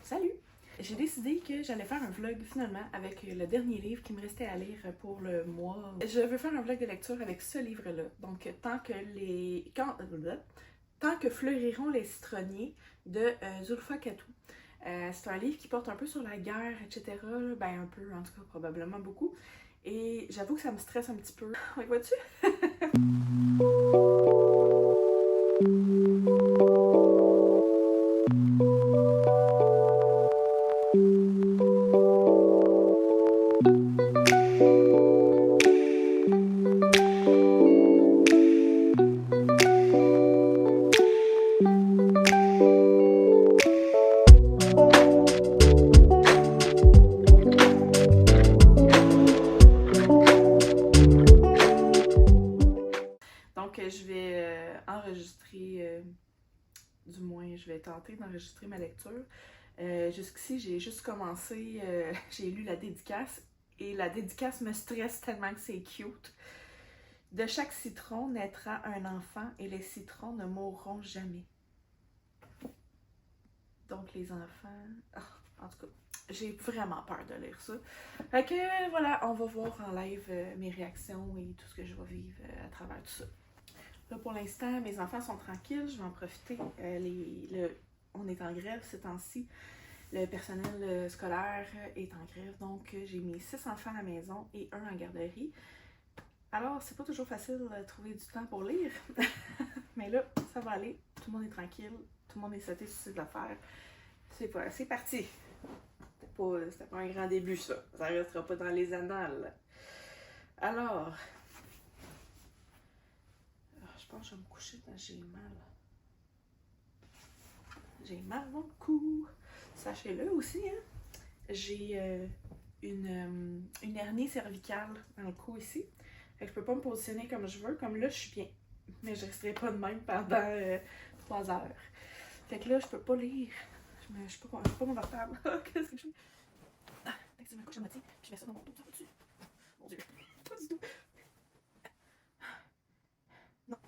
Salut! J'ai décidé que j'allais faire un vlog finalement avec le dernier livre qui me restait à lire pour le mois. Je veux faire un vlog de lecture avec ce livre-là. Donc, tant que fleuriront les citronniers de Zulfa Katou. C'est un livre qui porte un peu sur la guerre, etc. Ben, un peu, en tout cas, probablement beaucoup. Et j'avoue que ça me stresse un petit peu. Ouais, vois-tu? Donc, je vais enregistrer, du moins, je vais tenter d'enregistrer ma lecture. Jusqu'ici, j'ai juste commencé, j'ai lu la dédicace et la dédicace me stresse tellement que c'est cute. De chaque citron naîtra un enfant et les citrons ne mourront jamais. Donc, les enfants. Oh, en tout cas, j'ai vraiment peur de lire ça. Fait que voilà, on va voir en live mes réactions et tout ce que je vais vivre à travers tout ça. Là, pour l'instant, mes enfants sont tranquilles. Je vais en profiter. On est en grève ces temps-ci. Le personnel scolaire est en grève. Donc, j'ai mis 6 enfants à la maison et 1 en garderie. Alors, c'est pas toujours facile de trouver du temps pour lire. Mais là, ça va aller. Tout le monde est tranquille. Tout le monde est sauté sur ses affaires. C'est parti. C'était pas un grand début, ça. Ça restera pas dans les annales. Alors, je pense que je vais me coucher quand j'ai mal. J'ai mal dans le cou. Sachez-le aussi, hein. J'ai une hernie cervicale dans le cou ici. Fait que je peux pas me positionner comme je veux. Comme là, je suis bien. Mais je resterai pas de même pendant 3 heures. Fait que là, je peux pas lire. Je suis pas confortable. Qu'est-ce que je fais? Je me couche à moitié, puis je mets ça dans mon dos. Ça va-tu? Mon Dieu. Pas du tout. Non.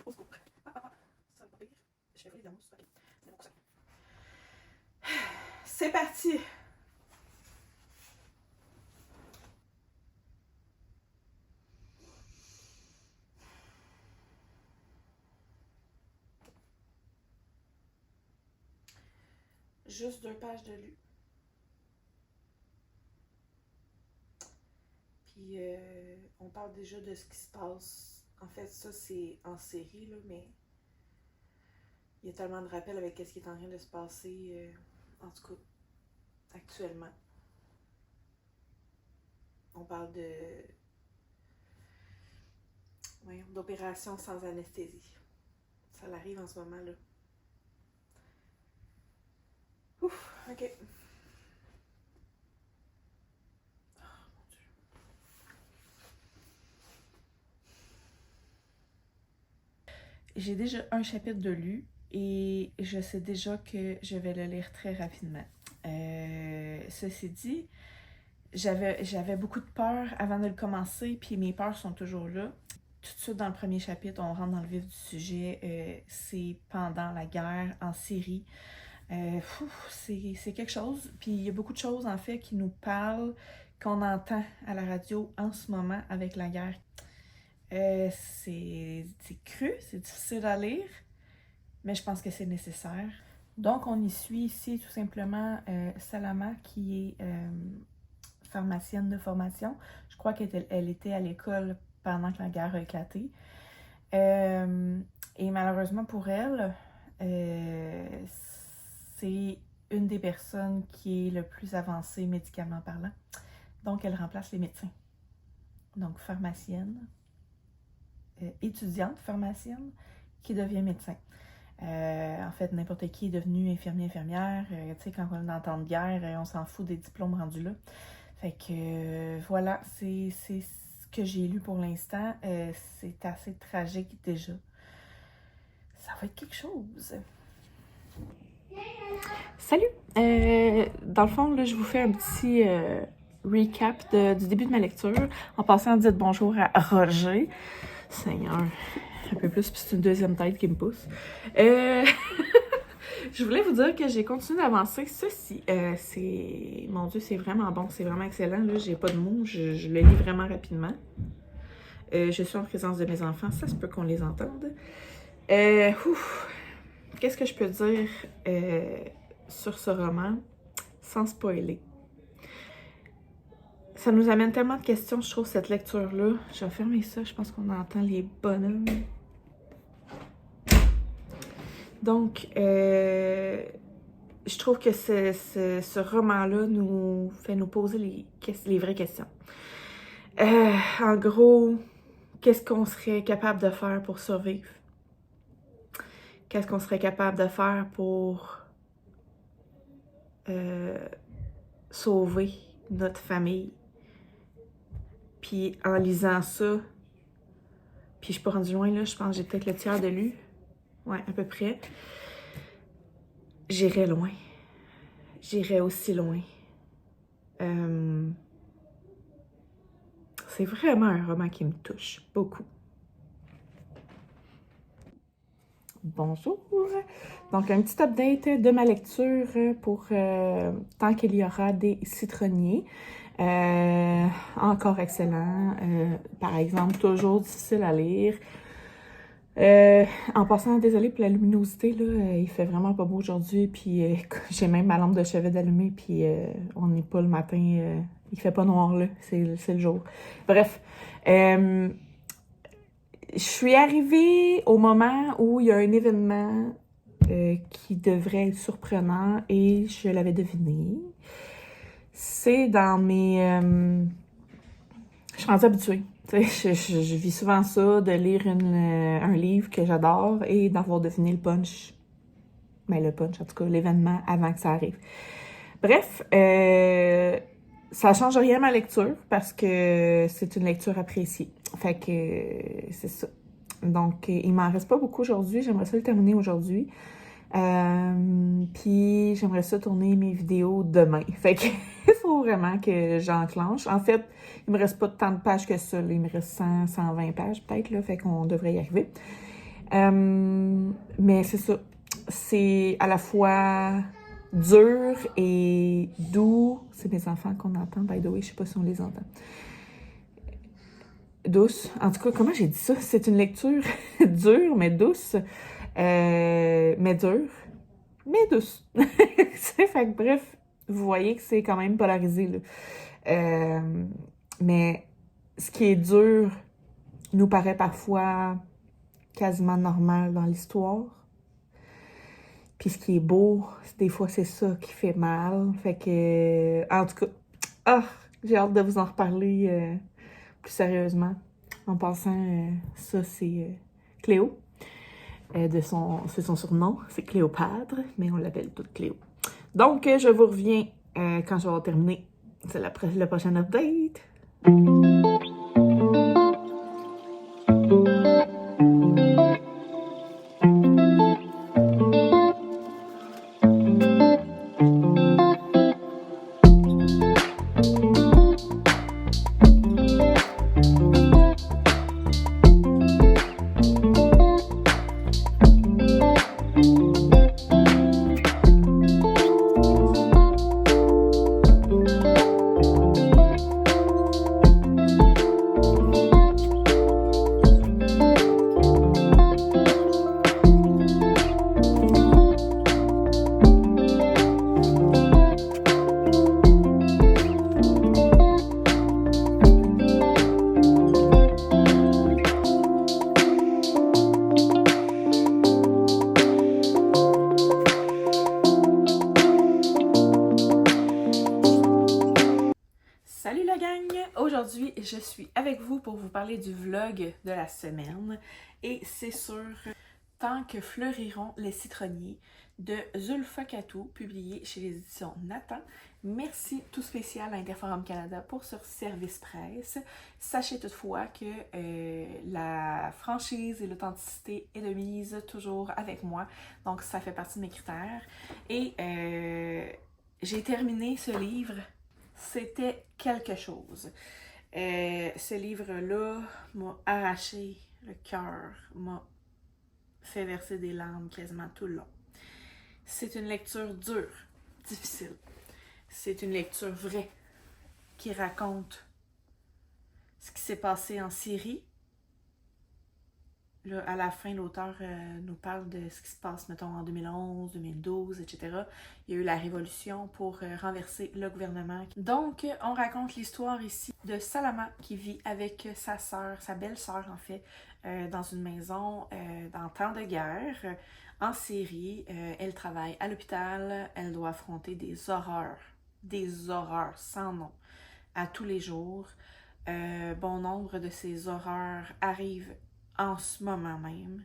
Au secours. Ça va pas pire. Je fais voler de la mousse. Ok. C'est bon, ça. C'est parti! Juste 2 pages de lu. Puis on parle déjà de ce qui se passe. En fait, ça c'est en série, là, mais il y a tellement de rappels avec ce qui est en train de se passer, en tout cas, actuellement. On parle d'opération sans anesthésie. Ça l'arrive en ce moment, là. Ouf, ok. Oh mon Dieu. J'ai déjà un chapitre de lu et je sais déjà que je vais le lire très rapidement. Ceci dit, j'avais beaucoup de peur avant de le commencer, puis mes peurs sont toujours là. Tout de suite dans le premier chapitre, on rentre dans le vif du sujet. C'est pendant la guerre en Syrie. C'est quelque chose. Puis il y a beaucoup de choses en fait qui nous parlent, qu'on entend à la radio en ce moment avec la guerre. C'est cru, c'est difficile à lire, mais je pense que c'est nécessaire. Donc on y suit ici tout simplement Salama qui est pharmacienne de formation. Je crois qu'elle était à l'école pendant que la guerre a éclaté. Et malheureusement pour elle, c'est une des personnes qui est le plus avancée médicalement parlant. Donc elle remplace les médecins. Donc pharmacienne, étudiante pharmacienne qui devient médecin. En fait, n'importe qui est devenu infirmière. Tu sais, quand on est en temps de guerre, on s'en fout des diplômes rendus là. Fait que voilà, c'est ce que j'ai lu pour l'instant. C'est assez tragique déjà. Ça va être quelque chose. Salut! Dans le fond, là, je vous fais un petit recap du début de ma lecture. En passant, dites bonjour à Roger. Seigneur, un peu plus, puis c'est une deuxième tête qui me pousse. Je voulais vous dire que j'ai continué d'avancer. Ceci, c'est... Mon Dieu, c'est vraiment bon, c'est vraiment excellent. Là, j'ai pas de mots, je le lis vraiment rapidement. Je suis en présence de mes enfants, ça se peut qu'on les entende. Qu'est-ce que je peux dire sur ce roman sans spoiler? Ça nous amène tellement de questions, je trouve, cette lecture-là. Je vais fermer ça, je pense qu'on entend les bonhommes. Donc, je trouve que ce roman-là nous fait nous poser les vraies questions. En gros, qu'est-ce qu'on serait capable de faire pour survivre? Qu'est-ce qu'on serait capable de faire pour sauver notre famille? Puis en lisant ça, puis je suis pas rendue loin, là, je pense que j'ai peut-être le tiers de lu. Ouais, à peu près. J'irais loin. J'irais aussi loin. C'est vraiment un roman qui me touche beaucoup. Bonjour! Donc, un petit update de ma lecture pour tant qu'il y aura des citronniers. Encore excellent. Par exemple, toujours difficile à lire. En passant, désolée pour la luminosité, là, il fait vraiment pas beau aujourd'hui, puis j'ai même ma lampe de chevet d'allumée, puis on n'est pas le matin, il fait pas noir là, c'est le jour. Bref, je suis arrivée au moment où il y a un événement qui devrait être surprenant et je l'avais deviné. C'est dans mes... je suis rendue habituée. Je vis souvent ça, de lire un livre que j'adore et d'avoir deviné le punch. Ben, le punch, en tout cas, l'événement avant que ça arrive. Bref, ça change rien à ma lecture parce que c'est une lecture appréciée. Fait que c'est ça. Donc, il m'en reste pas beaucoup aujourd'hui. J'aimerais ça le terminer aujourd'hui. Puis j'aimerais ça tourner mes vidéos demain. Fait que il faut vraiment que j'enclenche. En fait, il me reste pas tant de pages que ça. Là. Il me reste 100, 120 pages peut-être. Là, fait qu'on devrait y arriver. Mais c'est ça. C'est à la fois dur et doux. C'est mes enfants qu'on entend, by the way. Je sais pas si on les entend. Douce. En tout cas, comment j'ai dit ça? C'est une lecture dure, mais douce. Mais dure, mais douce. Fait que bref, vous voyez que c'est quand même polarisé, là. Mais ce qui est dur nous paraît parfois quasiment normal dans l'histoire. Puis ce qui est beau, des fois c'est ça qui fait mal. Fait que, en tout cas, j'ai hâte de vous en reparler plus sérieusement. En passant, ça c'est Cléo. C'est son surnom, c'est Cléopâtre, mais on l'appelle toute Cléo. Donc, je vous reviens quand je vais avoir terminé. C'est le prochain update. Salut la gang! Aujourd'hui, je suis avec vous pour vous parler du vlog de la semaine et c'est sur Tant que fleuriront les citronniers de Zulfa Katou, publié chez les éditions Nathan. Merci tout spécial à Interforum Canada pour ce service presse. Sachez toutefois que la franchise et l'authenticité est de mise toujours avec moi, donc ça fait partie de mes critères. Et j'ai terminé ce livre. C'était quelque chose. Ce livre-là m'a arraché le cœur, m'a fait verser des larmes quasiment tout le long. C'est une lecture dure, difficile. C'est une lecture vraie qui raconte ce qui s'est passé en Syrie. Là, à la fin, l'auteur nous parle de ce qui se passe, mettons, en 2011, 2012, etc. Il y a eu la révolution pour renverser le gouvernement. Donc, on raconte l'histoire ici de Salama qui vit avec sa sœur, sa belle-sœur en fait, dans une maison dans temps de guerre en Syrie. Elle travaille à l'hôpital, elle doit affronter des horreurs sans nom, à tous les jours. Bon nombre de ces horreurs arrivent en ce moment même.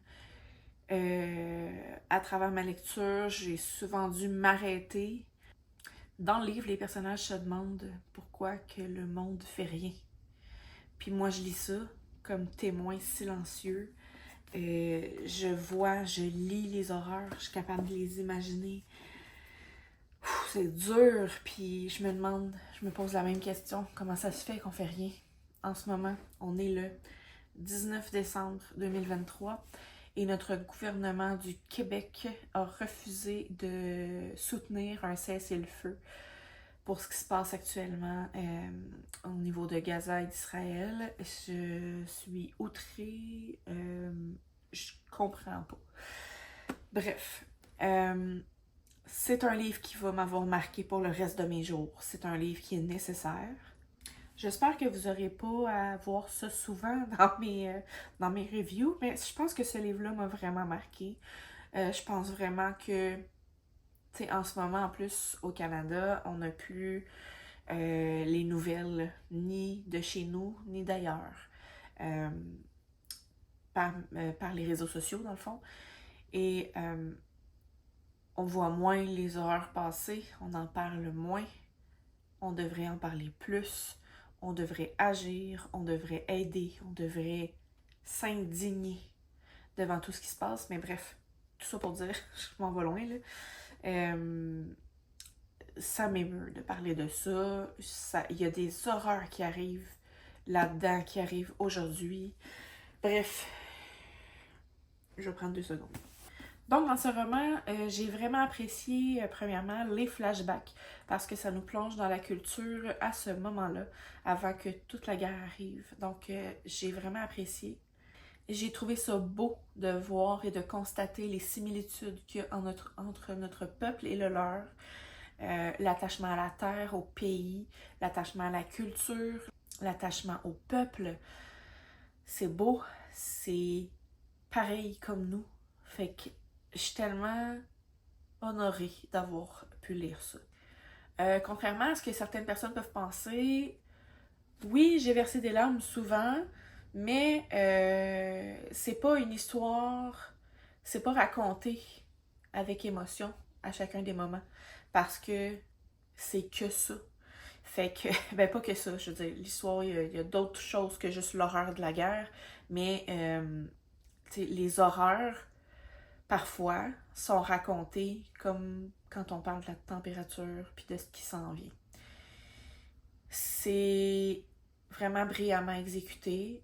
À travers ma lecture, j'ai souvent dû m'arrêter. Dans le livre, les personnages se demandent pourquoi que le monde fait rien. Puis moi, je lis ça comme témoin silencieux. Je lis les horreurs, je suis capable de les imaginer. C'est dur, puis je me pose la même question. Comment ça se fait qu'on fait rien en ce moment? On est le 19 décembre 2023 et notre gouvernement du Québec a refusé de soutenir un cessez-le-feu pour ce qui se passe actuellement au niveau de Gaza et d'Israël. Je suis outrée, je comprends pas. Bref, c'est un livre qui va m'avoir marqué pour le reste de mes jours. C'est un livre qui est nécessaire. J'espère que vous n'aurez pas à voir ça souvent dans mes reviews, mais je pense que ce livre-là m'a vraiment marqué. Je pense vraiment que, tu sais, en ce moment, en plus, au Canada, on n'a plus les nouvelles ni de chez nous, ni d'ailleurs, par les réseaux sociaux, dans le fond. Et on voit moins les horreurs passer, on en parle moins, on devrait en parler plus. On devrait agir, on devrait aider, on devrait s'indigner devant tout ce qui se passe. Mais bref, tout ça pour dire, je m'en vais loin là. Ça m'émeut de parler de ça. Il y a des horreurs qui arrivent là-dedans, qui arrivent aujourd'hui. Bref, je vais prendre 2 secondes. Donc, dans ce roman, j'ai vraiment apprécié, premièrement, les flashbacks, parce que ça nous plonge dans la culture à ce moment-là, avant que toute la guerre arrive. Donc, j'ai vraiment apprécié. J'ai trouvé ça beau de voir et de constater les similitudes qu'il y a entre notre peuple et le leur. L'attachement à la terre, au pays, l'attachement à la culture, l'attachement au peuple. C'est beau, c'est pareil comme nous. Fait que je suis tellement honorée d'avoir pu lire ça. Contrairement à ce que certaines personnes peuvent penser, oui, j'ai versé des larmes souvent, mais c'est pas une histoire, c'est pas raconté avec émotion à chacun des moments, parce que c'est que ça. Fait que, ben pas que ça, je veux dire, l'histoire, il y a d'autres choses que juste l'horreur de la guerre, mais les horreurs parfois, sont racontés comme quand on parle de la température puis de ce qui s'en vient. C'est vraiment brillamment exécuté.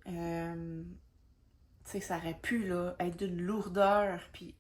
Ça aurait pu là, être d'une lourdeur, puis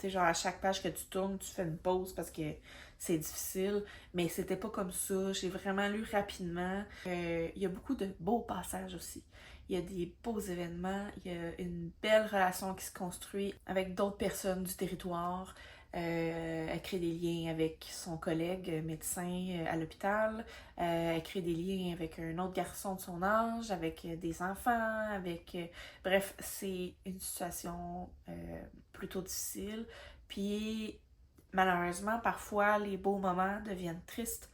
genre à chaque page que tu tournes, tu fais une pause parce que c'est difficile, mais c'était pas comme ça. J'ai vraiment lu rapidement. Il y a beaucoup de beaux passages aussi. Il y a des beaux événements, il y a une belle relation qui se construit avec d'autres personnes du territoire. Elle crée des liens avec son collègue médecin à l'hôpital. Elle crée des liens avec un autre garçon de son âge, avec des enfants, bref, c'est une situation plutôt difficile. Puis, malheureusement, parfois, les beaux moments deviennent tristes.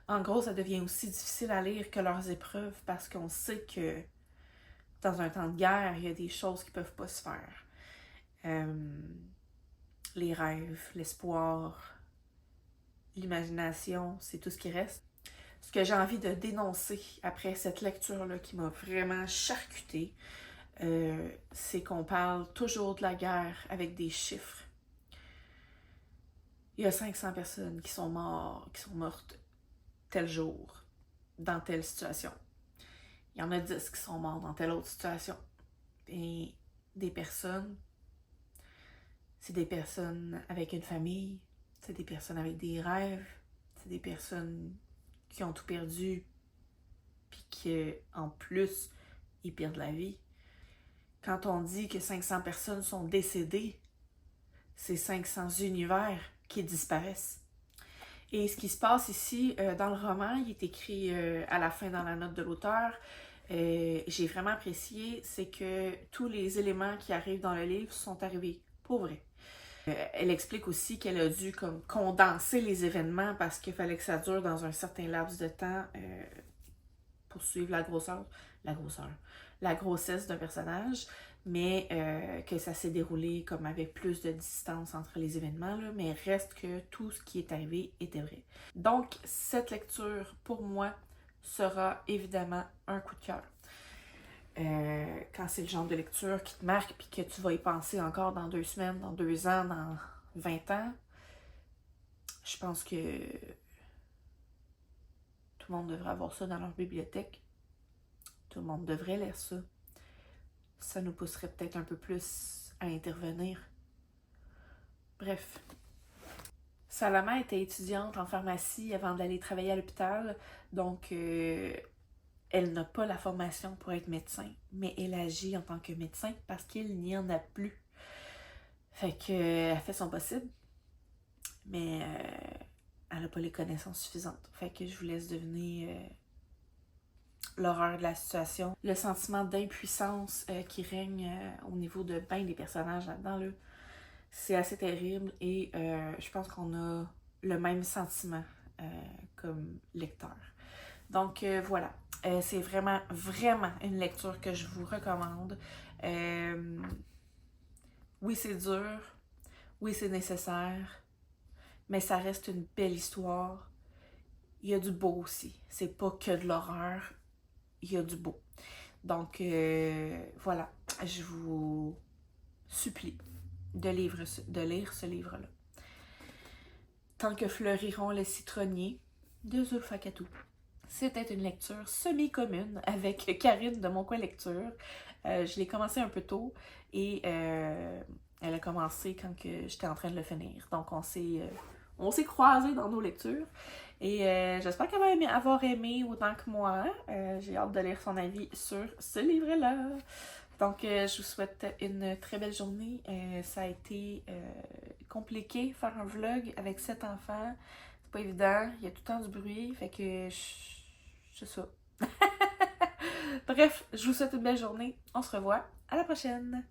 En gros, ça devient aussi difficile à lire que leurs épreuves parce qu'on sait que dans un temps de guerre, il y a des choses qui peuvent pas se faire. Les rêves, l'espoir, l'imagination, c'est tout ce qui reste. Ce que j'ai envie de dénoncer après cette lecture-là qui m'a vraiment charcutée, c'est qu'on parle toujours de la guerre avec des chiffres. Il y a 500 personnes qui sont mortes tel jour, dans telle situation. Il y en a 10 qui sont morts dans telle autre situation. Et des personnes, c'est des personnes avec une famille, C'est des personnes avec des rêves. C'est des personnes qui ont tout perdu. Puis qu'en plus, ils perdent la vie. Quand on dit que 500 personnes sont décédées, c'est 500 univers qui disparaissent. Et ce qui se passe ici, dans le roman, il est écrit à la fin dans la note de l'auteur, j'ai vraiment apprécié, c'est que tous les éléments qui arrivent dans le livre sont arrivés pour vrai. Elle explique aussi qu'elle a dû comme condenser les événements parce qu'il fallait que ça dure dans un certain laps de temps pour suivre la grossesse d'un personnage, mais que ça s'est déroulé comme avec plus de distance entre les événements, là, mais reste que tout ce qui est arrivé était vrai. Donc, cette lecture, pour moi, sera évidemment un coup de cœur. Quand c'est le genre de lecture qui te marque puis que tu vas y penser encore dans 2 semaines, dans 2 ans, dans 20 ans, je pense que tout le monde devrait avoir ça dans leur bibliothèque. Tout le monde devrait lire ça. Ça nous pousserait peut-être un peu plus à intervenir. Bref. Salama était étudiante en pharmacie avant d'aller travailler à l'hôpital, donc elle n'a pas la formation pour être médecin, mais elle agit en tant que médecin parce qu'il n'y en a plus. Fait que elle fait son possible, mais elle n'a pas les connaissances suffisantes. Fait que je vous laisse deviner l'horreur de la situation, le sentiment d'impuissance qui règne au niveau de bien des personnages là-dedans, là. C'est assez terrible et je pense qu'on a le même sentiment comme lecteur. Donc voilà, c'est vraiment, vraiment une lecture que je vous recommande. Oui, c'est dur, oui, c'est nécessaire, mais ça reste une belle histoire. Il y a du beau aussi, c'est pas que de l'horreur, il y a du beau. Donc voilà, je vous supplie de lire ce livre-là. Tant que fleuriront les citronniers de Zulfa Katou. C'était une lecture semi-commune avec Karine de Mon Coin Lecture. Je l'ai commencé un peu tôt et elle a commencé quand que j'étais en train de le finir. Donc on s'est croisés dans nos lectures et j'espère qu'elle va avoir aimé autant que moi. J'ai hâte de lire son avis sur ce livre-là. Donc, je vous souhaite une très belle journée. Ça a été compliqué faire un vlog avec 7 enfants. C'est pas évident. Il y a tout le temps du bruit. Fait que c'est ça. Bref, je vous souhaite une belle journée. On se revoit. À la prochaine!